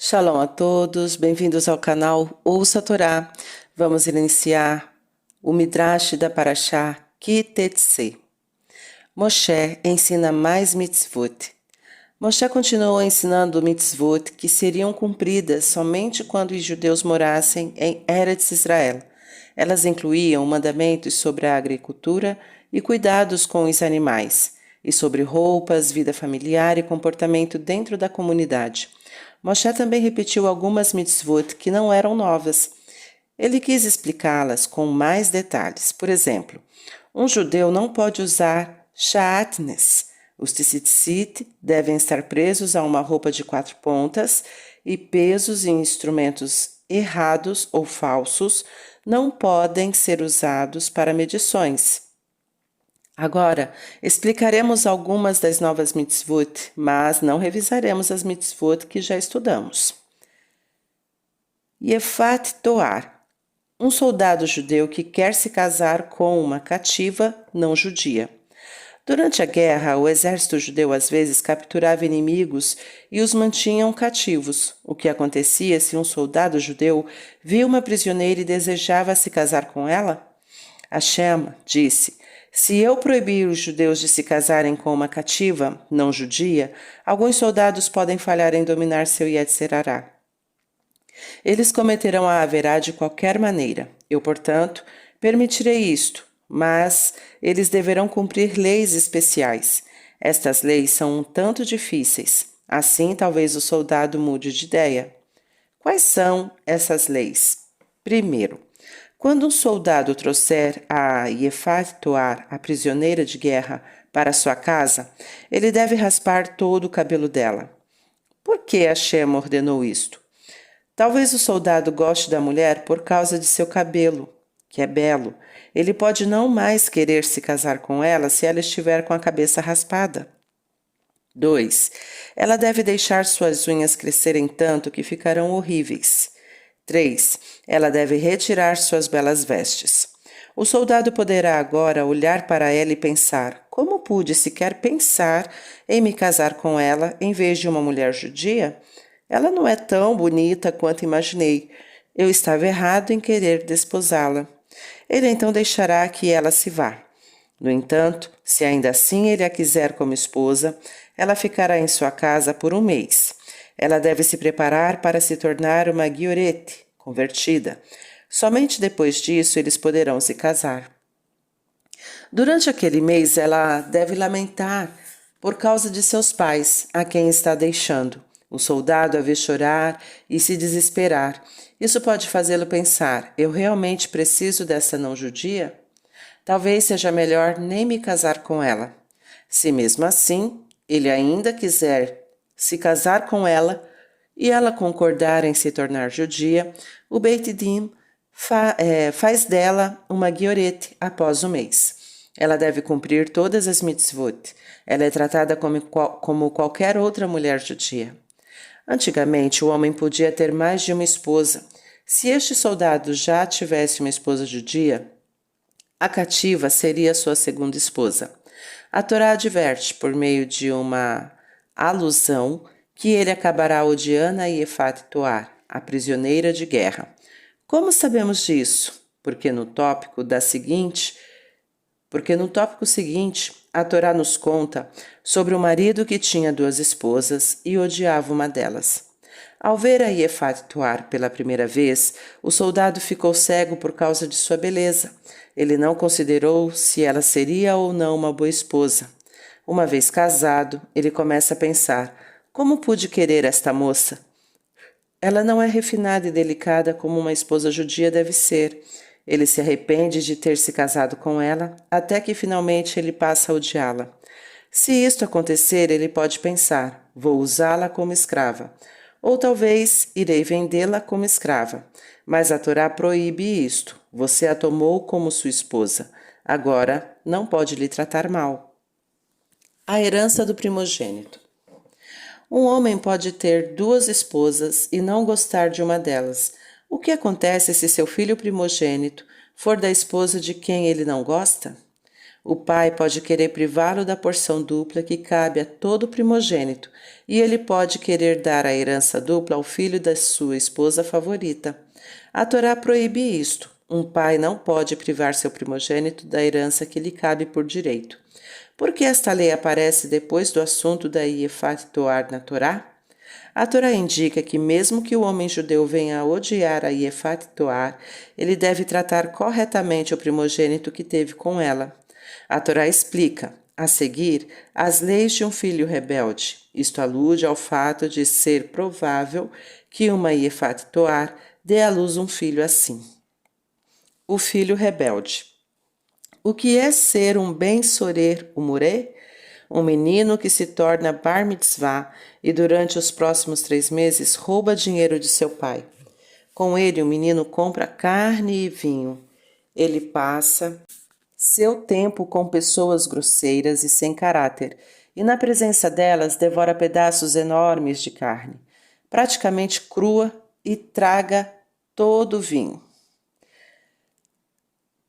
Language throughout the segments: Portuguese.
Shalom a todos, bem-vindos ao canal Ouça a Torá. Vamos iniciar o Midrash da Parashá Ki Tetzei. Moshe ensina mais mitzvot. Moshe continuou ensinando mitzvot que seriam cumpridas somente quando os judeus morassem em Eretz Israel. Elas incluíam mandamentos sobre a agricultura e cuidados com os animais, e sobre roupas, vida familiar e comportamento dentro da comunidade. Moshe também repetiu algumas mitzvot que não eram novas. Ele quis explicá-las com mais detalhes. Por exemplo, um judeu não pode usar sha'atnes. Os tzitzit devem estar presos a uma roupa de 4 pontas e pesos e instrumentos errados ou falsos não podem ser usados para medições. Agora, explicaremos algumas das novas mitzvot, mas não revisaremos as mitzvot que já estudamos. Yefat Toar, um soldado judeu que quer se casar com uma cativa não judia. Durante a guerra, o exército judeu às vezes capturava inimigos e os mantinham cativos. O que acontecia se um soldado judeu via uma prisioneira e desejava se casar com ela? Hashem disse: se eu proibir os judeus de se casarem com uma cativa não judia, alguns soldados podem falhar em dominar seu Yetzer Hará. Eles cometerão a haverá de qualquer maneira. Eu, portanto, permitirei isto, mas eles deverão cumprir leis especiais. Estas leis são um tanto difíceis. Assim, talvez o soldado mude de ideia. Quais são essas leis? Primeiro, quando um soldado trouxer a Yefat Toar, a prisioneira de guerra, para sua casa, ele deve raspar todo o cabelo dela. Por que Hashem ordenou isto? Talvez o soldado goste da mulher por causa de seu cabelo, que é belo. Ele pode não mais querer se casar com ela se ela estiver com a cabeça raspada. 2. Ela deve deixar suas unhas crescerem tanto que ficarão horríveis. 3. Ela deve retirar suas belas vestes. O soldado poderá agora olhar para ela e pensar: como pude sequer pensar em me casar com ela em vez de uma mulher judia? Ela não é tão bonita quanto imaginei. Eu estava errado em querer desposá-la. Ele então deixará que ela se vá. No entanto, se ainda assim ele a quiser como esposa, ela ficará em sua casa por 1 mês. Ela deve se preparar para se tornar uma guiorete, convertida. Somente depois disso eles poderão se casar. Durante aquele mês ela deve lamentar por causa de seus pais, a quem está deixando. O soldado a vê chorar e se desesperar. Isso pode fazê-lo pensar: eu realmente preciso dessa não-judia? Talvez seja melhor nem me casar com ela. Se mesmo assim ele ainda quiser se casar com ela e ela concordar em se tornar judia, o Beit Din faz dela uma guiorete após 1 mês. Ela deve cumprir todas as mitzvot. Ela é tratada como qualquer outra mulher judia. Antigamente, o homem podia ter mais de uma esposa. Se este soldado já tivesse uma esposa judia, a cativa seria sua segunda esposa. A Torá adverte, por meio de uma alusão, que ele acabará odiando a Yefat Toar, a prisioneira de guerra. Como sabemos disso? Porque no tópico seguinte, a Torá nos conta sobre o marido que tinha 2 esposas e odiava uma delas. Ao ver a Yefat Toar pela primeira vez, o soldado ficou cego por causa de sua beleza. Ele não considerou se ela seria ou não uma boa esposa. Uma vez casado, ele começa a pensar: como pude querer esta moça? Ela não é refinada e delicada como uma esposa judia deve ser. Ele se arrepende de ter se casado com ela, até que finalmente ele passa a odiá-la. Se isto acontecer, ele pode pensar: vou usá-la como escrava. Ou talvez irei vendê-la como escrava. Mas a Torá proíbe isto. Você a tomou como sua esposa. Agora não pode lhe tratar mal. A herança do primogênito. Um homem pode ter 2 esposas e não gostar de uma delas. O que acontece se seu filho primogênito for da esposa de quem ele não gosta? O pai pode querer privá-lo da porção dupla que cabe a todo primogênito, e ele pode querer dar a herança dupla ao filho da sua esposa favorita. A Torá proíbe isto. Um pai não pode privar seu primogênito da herança que lhe cabe por direito. Por que esta lei aparece depois do assunto da Iefat Toar na Torá? A Torá indica que mesmo que o homem judeu venha a odiar a Iefat Toar, ele deve tratar corretamente o primogênito que teve com ela. A Torá explica, a seguir, as leis de um filho rebelde. Isto alude ao fato de ser provável que uma Iefat Toar dê à luz um filho assim. O filho rebelde. O que é ser um ben-sorer umurê? Um menino que se torna bar mitzvah e durante os próximos 3 meses rouba dinheiro de seu pai. Com ele, o menino compra carne e vinho. Ele passa seu tempo com pessoas grosseiras e sem caráter, e na presença delas devora pedaços enormes de carne, praticamente crua, e traga todo o vinho.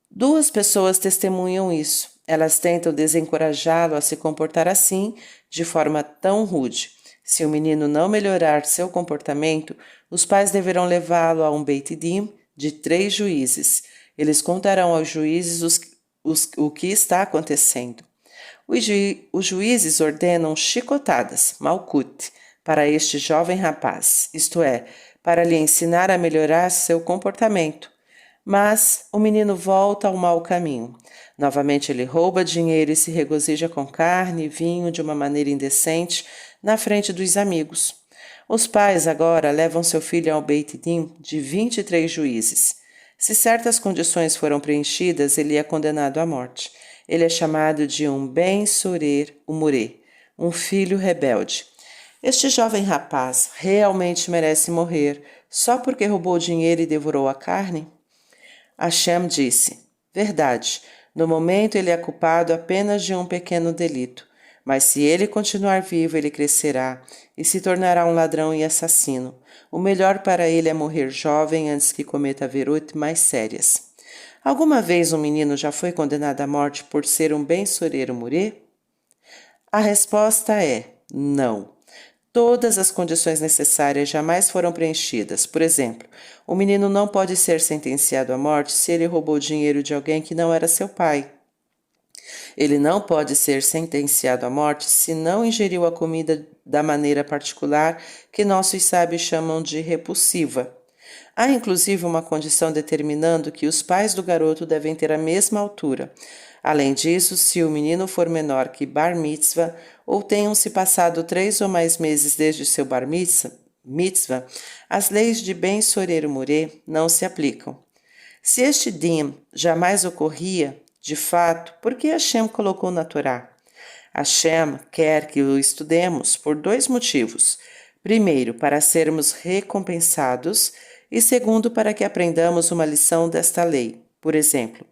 2 pessoas testemunham isso. Elas tentam desencorajá-lo a se comportar assim, de forma tão rude. Se o menino não melhorar seu comportamento, os pais deverão levá-lo a um Beit Din de 3 juízes. Eles contarão aos juízes o que está acontecendo. Os juízes ordenam chicotadas, malkut, para este jovem rapaz, isto é, para lhe ensinar a melhorar seu comportamento. Mas o menino volta ao mau caminho. Novamente ele rouba dinheiro e se regozija com carne e vinho de uma maneira indecente na frente dos amigos. Os pais agora levam seu filho ao Beit Din de 23 juízes. Se certas condições foram preenchidas, ele é condenado à morte. Ele é chamado de um ben-sorer umurê, um filho rebelde. Este jovem rapaz realmente merece morrer só porque roubou dinheiro e devorou a carne? Hashem disse, verdade, no momento ele é culpado apenas de um pequeno delito, mas se ele continuar vivo, ele crescerá e se tornará um ladrão e assassino. O melhor para ele é morrer jovem antes que cometa verut mais sérias. Alguma vez um menino já foi condenado à morte por ser um ben-sorer umurê? A resposta é não. Todas as condições necessárias jamais foram preenchidas. Por exemplo, o menino não pode ser sentenciado à morte se ele roubou dinheiro de alguém que não era seu pai. Ele não pode ser sentenciado à morte se não ingeriu a comida da maneira particular que nossos sábios chamam de repulsiva. Há inclusive uma condição determinando que os pais do garoto devem ter a mesma altura. Além disso, se o menino for menor que bar mitzvah ou tenham-se passado 3 ou mais meses desde seu bar mitzvah, as leis de ben-sorer umurê não se aplicam. Se este din jamais ocorria, de fato, por que Hashem colocou na Torá? Hashem quer que o estudemos por 2 motivos. Primeiro, para sermos recompensados e segundo, para que aprendamos uma lição desta lei. Por exemplo,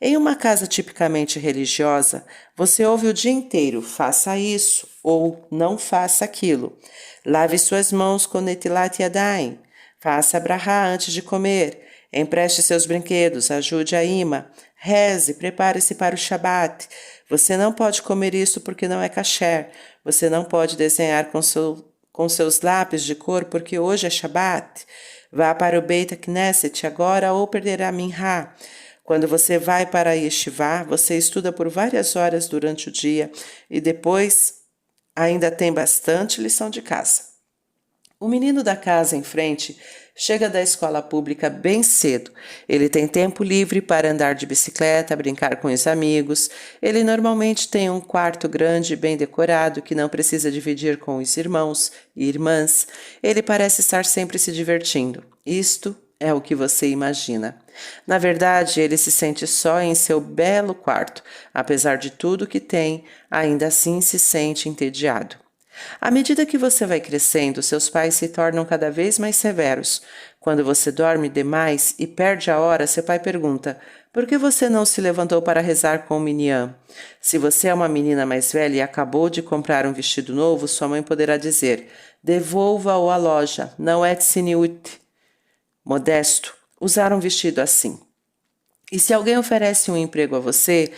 em uma casa tipicamente religiosa, você ouve o dia inteiro, faça isso ou não faça aquilo. Lave suas mãos com netilat yadayim. Faça brahá antes de comer. Empreste seus brinquedos, ajude a imã. Reze, prepare-se para o Shabat. Você não pode comer isso porque não é kasher. Você não pode desenhar com seus lápis de cor porque hoje é Shabat. Vá para o Beit Knesset agora ou perderá Minhá. Quando você vai para a Yeshivá, você estuda por várias horas durante o dia e depois ainda tem bastante lição de casa. O menino da casa em frente chega da escola pública bem cedo. Ele tem tempo livre para andar de bicicleta, brincar com os amigos. Ele normalmente tem um quarto grande e bem decorado que não precisa dividir com os irmãos e irmãs. Ele parece estar sempre se divertindo. Isto é o que você imagina. Na verdade, ele se sente só em seu belo quarto. Apesar de tudo que tem, ainda assim se sente entediado. À medida que você vai crescendo, seus pais se tornam cada vez mais severos. Quando você dorme demais e perde a hora, seu pai pergunta: por que você não se levantou para rezar com o minyan? Se você é uma menina mais velha e acabou de comprar um vestido novo, sua mãe poderá dizer: devolva-o à loja, não é tsiniut, modesto, usar um vestido assim. E se alguém oferece um emprego a você,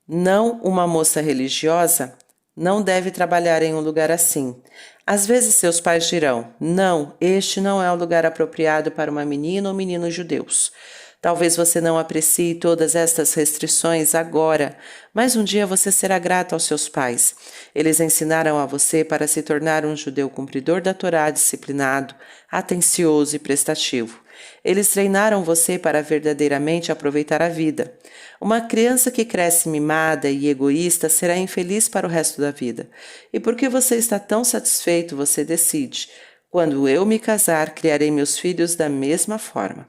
Não uma moça religiosa não deve trabalhar em um lugar assim. Às vezes seus pais dirão: não, este não é o lugar apropriado para uma menina ou menino judeus. Talvez você não aprecie todas estas restrições agora, mas um dia você será grato aos seus pais. Eles ensinaram a você para se tornar um judeu cumpridor da Torá, disciplinado, atencioso e prestativo. Eles treinaram você para verdadeiramente aproveitar a vida. Uma criança que cresce mimada e egoísta será infeliz para o resto da vida. E porque você está tão satisfeito, você decide: quando eu me casar, criarei meus filhos da mesma forma.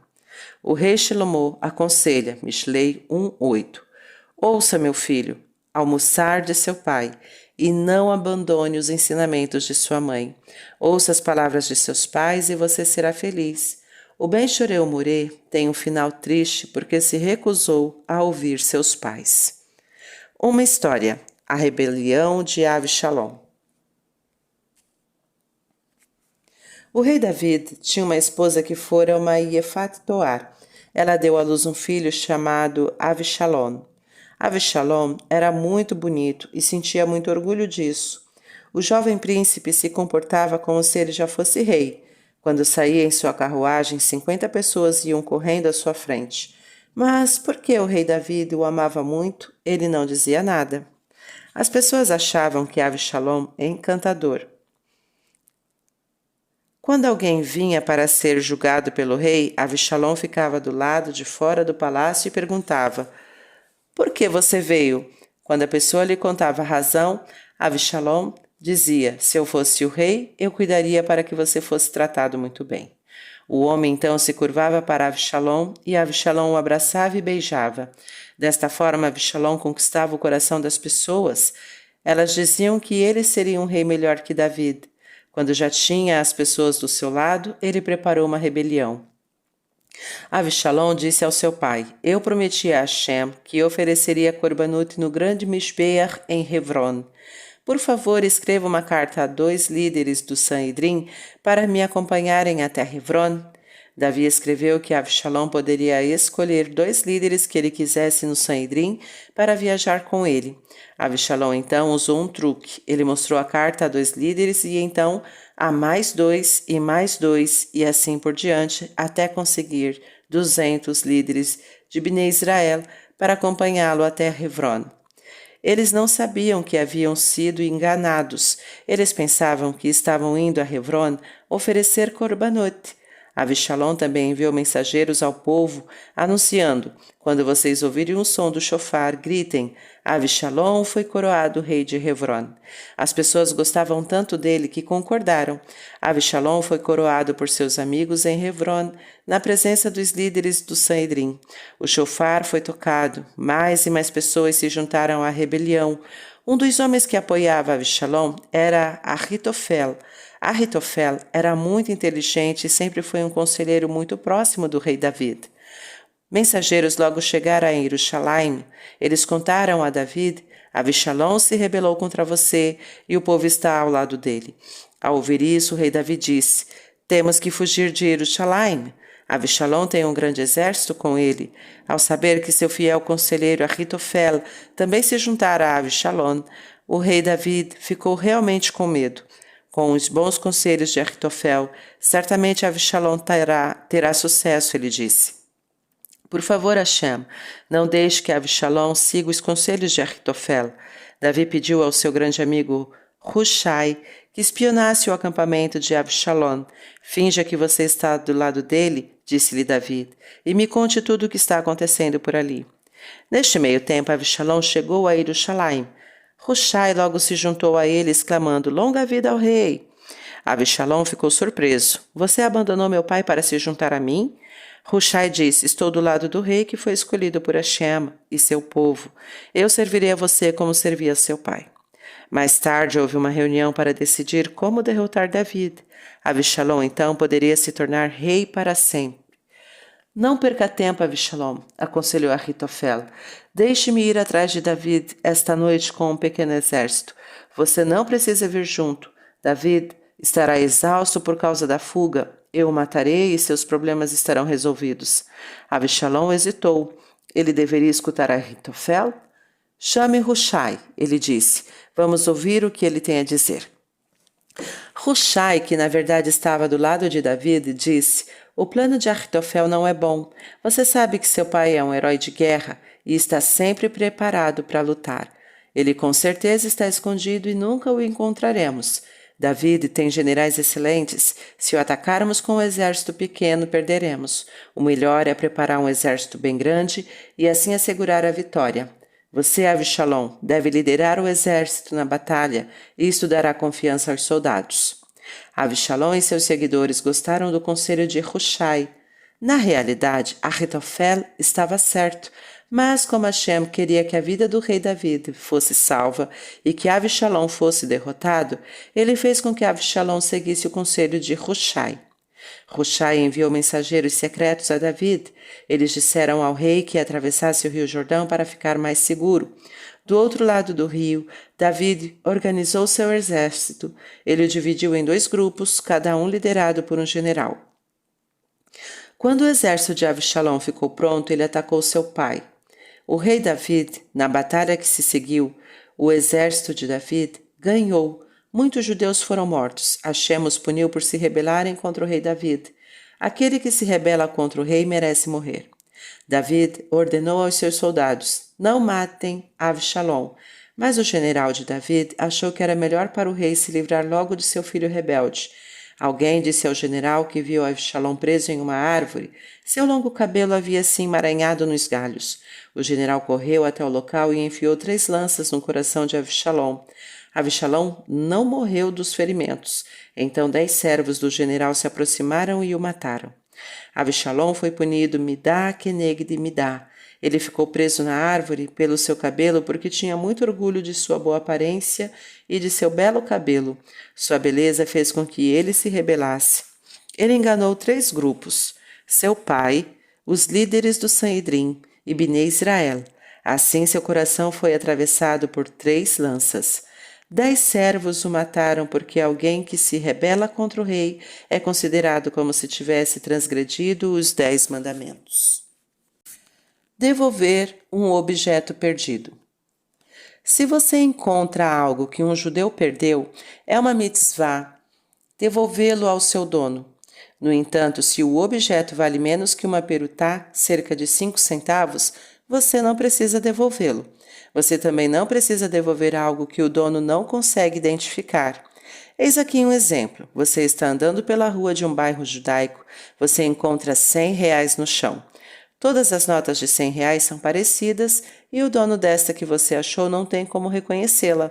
O rei Shlomo aconselha, Mishlei 1:8. Ouça, meu filho, almoçar de seu pai, e não abandone os ensinamentos de sua mãe. Ouça as palavras de seus pais e você será feliz. O Ben Choreu Murê tem um final triste porque se recusou a ouvir seus pais. Uma história: a rebelião de Avshalom. O rei David tinha uma esposa que fora uma Yefat Toar. Ela deu à luz um filho chamado Avshalom. Avshalom era muito bonito e sentia muito orgulho disso. O jovem príncipe se comportava como se ele já fosse rei. Quando saía em sua carruagem, 50 pessoas iam correndo à sua frente. Mas porque o rei David o amava muito, ele não dizia nada. As pessoas achavam que Avshalom é encantador. Quando alguém vinha para ser julgado pelo rei, Avshalom ficava do lado de fora do palácio e perguntava: por que você veio? Quando a pessoa lhe contava a razão, Avshalom dizia: se eu fosse o rei, eu cuidaria para que você fosse tratado muito bem. O homem então se curvava para Avshalom e Avshalom o abraçava e beijava. Desta forma, Avshalom conquistava o coração das pessoas. Elas diziam que ele seria um rei melhor que David. Quando já tinha as pessoas do seu lado, ele preparou uma rebelião. Avshalom disse ao seu pai: eu prometi a Hashem que ofereceria Korbanut no grande Mishbeach em Hebron. Por favor, escreva uma carta a 2 líderes do Sanhedrin para me acompanharem até Hebron. Davi escreveu que Avshalom poderia escolher 2 líderes que ele quisesse no Sanhedrin para viajar com ele. Avshalom então usou um truque. Ele mostrou a carta a 2 líderes e então a mais 2 e mais 2 e assim por diante até conseguir 200 líderes de Bnei Israel para acompanhá-lo até Hebron. Eles não sabiam que haviam sido enganados. Eles pensavam que estavam indo a Hebron oferecer Korbanot. Avshalom também enviou mensageiros ao povo, anunciando: quando vocês ouvirem o som do shofar, gritem: Avshalom foi coroado rei de Hebron. As pessoas gostavam tanto dele que concordaram. Avshalom foi coroado por seus amigos em Hebron, na presença dos líderes do Sanhedrin. O shofar foi tocado, mais e mais pessoas se juntaram à rebelião. Um dos homens que apoiava Avshalom era Ahitofel. Ahitofel era muito inteligente e sempre foi um conselheiro muito próximo do rei David. Mensageiros logo chegaram a Jerusalém. Eles contaram a David: Avshalom se rebelou contra você e o povo está ao lado dele. Ao ouvir isso, o rei David disse: temos que fugir de Jerusalém. Avshalom tem um grande exército com ele. Ao saber que seu fiel conselheiro Ahitofel também se juntara a Avshalom, o rei David ficou realmente com medo. Com os bons conselhos de Ahitofel, certamente Avshalom terá sucesso, ele disse. Por favor, Hashem, não deixe que Avshalom siga os conselhos de Ahitofel. Davi pediu ao seu grande amigo Hushai que espionasse o acampamento de Avshalom. Finja que você está do lado dele, disse-lhe Davi, e me conte tudo o que está acontecendo por ali. Neste meio tempo, Avshalom chegou a Jerusalém. Hushai logo se juntou a ele, exclamando: longa vida ao rei! Avshalom ficou surpreso. Você abandonou meu pai para se juntar a mim? Hushai disse: estou do lado do rei que foi escolhido por Hashem e seu povo. Eu servirei a você como servia seu pai. Mais tarde houve uma reunião para decidir como derrotar David. Avshalom então poderia se tornar rei para sempre. Não perca tempo, Avshalom, aconselhou Ahitofel. Deixe-me ir atrás de David esta noite com um pequeno exército. Você não precisa vir junto. David estará exausto por causa da fuga. Eu o matarei e seus problemas estarão resolvidos. Avshalom hesitou. Ele deveria escutar Ahitofel? Chame Hushai, ele disse. Vamos ouvir o que ele tem a dizer. Hushai, que na verdade estava do lado de David, disse: O plano de Ahitofel não é bom. Você sabe que seu pai é um herói de guerra e está sempre preparado para lutar. Ele com certeza está escondido e nunca o encontraremos. David tem generais excelentes. Se o atacarmos com um exército pequeno, perderemos. O melhor é preparar um exército bem grande e assim assegurar a vitória. Você, Avshalom, deve liderar o exército na batalha e isso dará confiança aos soldados. Avshalom e seus seguidores gostaram do conselho de Hushai. Na realidade, Ahitofel estava certo, mas como Hashem queria que a vida do rei David fosse salva e que Avshalom fosse derrotado, ele fez com que Avshalom seguisse o conselho de Hushai. Hushai enviou mensageiros secretos a David. Eles disseram ao rei que atravessasse o rio Jordão para ficar mais seguro. Do outro lado do rio, David organizou seu exército. Ele o dividiu em 2 grupos, cada um liderado por um general. Quando o exército de Avshalom ficou pronto, ele atacou seu pai. O rei David, na batalha que se seguiu, o exército de David ganhou. Muitos judeus foram mortos. Hashem os puniu por se rebelarem contra o rei David. Aquele que se rebela contra o rei merece morrer. David ordenou aos seus soldados: não matem Avshalom. Mas o general de David achou que era melhor para o rei se livrar logo de seu filho rebelde. Alguém disse ao general que viu Avshalom preso em uma árvore. Seu longo cabelo havia se emaranhado nos galhos. O general correu até o local e enfiou 3 lanças no coração de Avshalom. Avshalom não morreu dos ferimentos. Então 10 servos do general se aproximaram e o mataram. Avshalom foi punido midá keneged midá. Ele ficou preso na árvore pelo seu cabelo porque tinha muito orgulho de sua boa aparência e de seu belo cabelo. Sua beleza fez com que ele se rebelasse. Ele enganou 3 grupos: seu pai, os líderes do Sanhedrim e Bnei Israel. Assim seu coração foi atravessado por 3 lanças. 10 servos o mataram porque alguém que se rebela contra o rei é considerado como se tivesse transgredido os 10 mandamentos. Devolver um objeto perdido. Se você encontra algo que um judeu perdeu, é uma mitzvah devolvê-lo ao seu dono. No entanto, se o objeto vale menos que uma perutá, cerca de 5 centavos, você não precisa devolvê-lo. Você também não precisa devolver algo que o dono não consegue identificar. Eis aqui um exemplo. Você está andando pela rua de um bairro judaico. Você encontra R$100 no chão. Todas as notas de R$100 são parecidas e o dono desta que você achou não tem como reconhecê-la.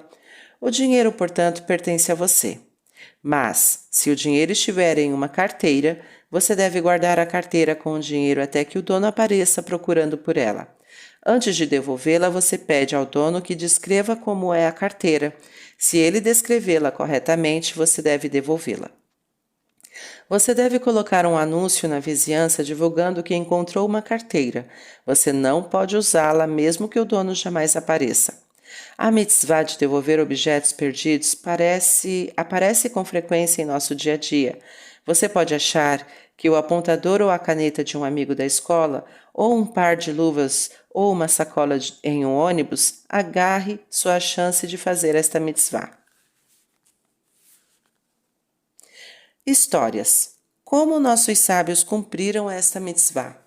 O dinheiro, portanto, pertence a você. Mas, se o dinheiro estiver em uma carteira, você deve guardar a carteira com o dinheiro até que o dono apareça procurando por ela. Antes de devolvê-la, você pede ao dono que descreva como é a carteira. Se ele descrevê-la corretamente, você deve devolvê-la. Você deve colocar um anúncio na vizinhança divulgando que encontrou uma carteira. Você não pode usá-la mesmo que o dono jamais apareça. A mitzvah de devolver objetos perdidos aparece com frequência em nosso dia a dia. Você pode achar que o apontador ou a caneta de um amigo da escola, ou um par de luvas ou uma sacola em um ônibus, agarre sua chance de fazer esta mitzvah. Histórias. Como nossos sábios cumpriram esta mitzvah?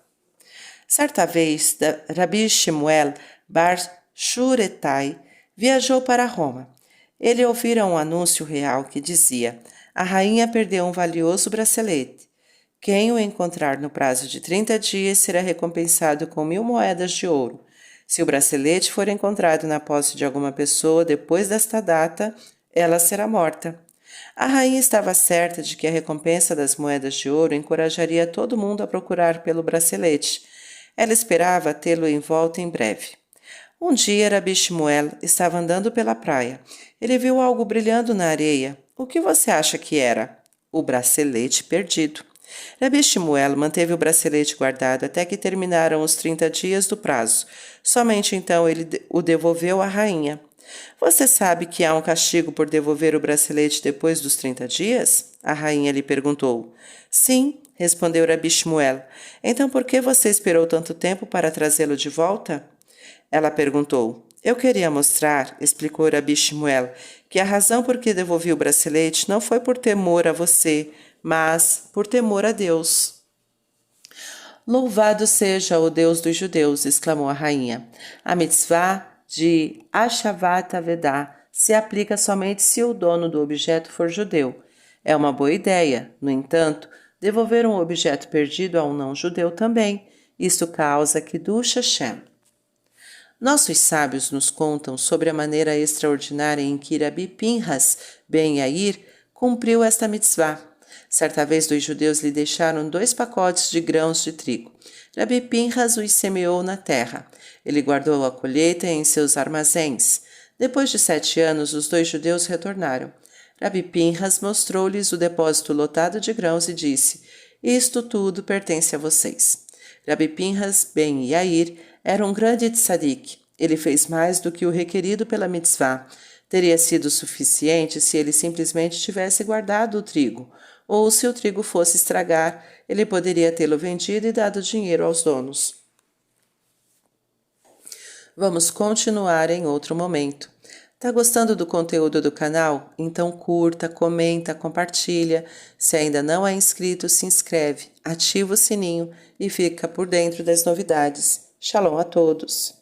Certa vez, Rabi Shemuel bar Shuretai viajou para Roma. Ele ouvira um anúncio real que dizia: a rainha perdeu um valioso bracelete. Quem o encontrar no prazo de 30 dias será recompensado com 1000 moedas de ouro. Se o bracelete for encontrado na posse de alguma pessoa depois desta data, ela será morta. A rainha estava certa de que a recompensa das moedas de ouro encorajaria todo mundo a procurar pelo bracelete. Ela esperava tê-lo em volta em breve. Um dia, Rabi Shemuel estava andando pela praia. Ele viu algo brilhando na areia. O que você acha que era? O bracelete perdido. Rabi Shemuel manteve o bracelete guardado até que terminaram os 30 dias do prazo. Somente então ele o devolveu à rainha. Você sabe que há um castigo por devolver o bracelete depois dos 30 dias? A rainha lhe perguntou. Sim, respondeu Rabi Shemuel. Então por que você esperou tanto tempo para trazê-lo de volta? Ela perguntou. Eu queria mostrar, explicou Rabi Shmuel, que a razão por que devolvi o bracelete não foi por temor a você, mas por temor a Deus. Louvado seja o Deus dos judeus, exclamou a rainha. A mitzvah de Ashavat Avedá se aplica somente se o dono do objeto for judeu. É uma boa ideia, no entanto, devolver um objeto perdido a um não-judeu também. Isto causa Kiddush Hashem. Nossos sábios nos contam sobre a maneira extraordinária em que Rabi Pinhas ben Yair cumpriu esta mitzvah. Certa vez, 2 judeus lhe deixaram 2 pacotes de grãos de trigo. Rabi Pinhas os semeou na terra. Ele guardou a colheita em seus armazéns. Depois de 7 anos, os 2 judeus retornaram. Rabi Pinhas mostrou-lhes o depósito lotado de grãos e disse: Isto tudo pertence a vocês. Rabi Pinhas ben Yair era um grande tzadik. Ele fez mais do que o requerido pela mitzvah. Teria sido suficiente se ele simplesmente tivesse guardado o trigo, ou se o trigo fosse estragar, ele poderia tê-lo vendido e dado dinheiro aos donos. Vamos continuar em outro momento. Tá gostando do conteúdo do canal? Então curta, comenta, compartilha. Se ainda não é inscrito, se inscreve, ativa o sininho e fica por dentro das novidades. Shalom a todos!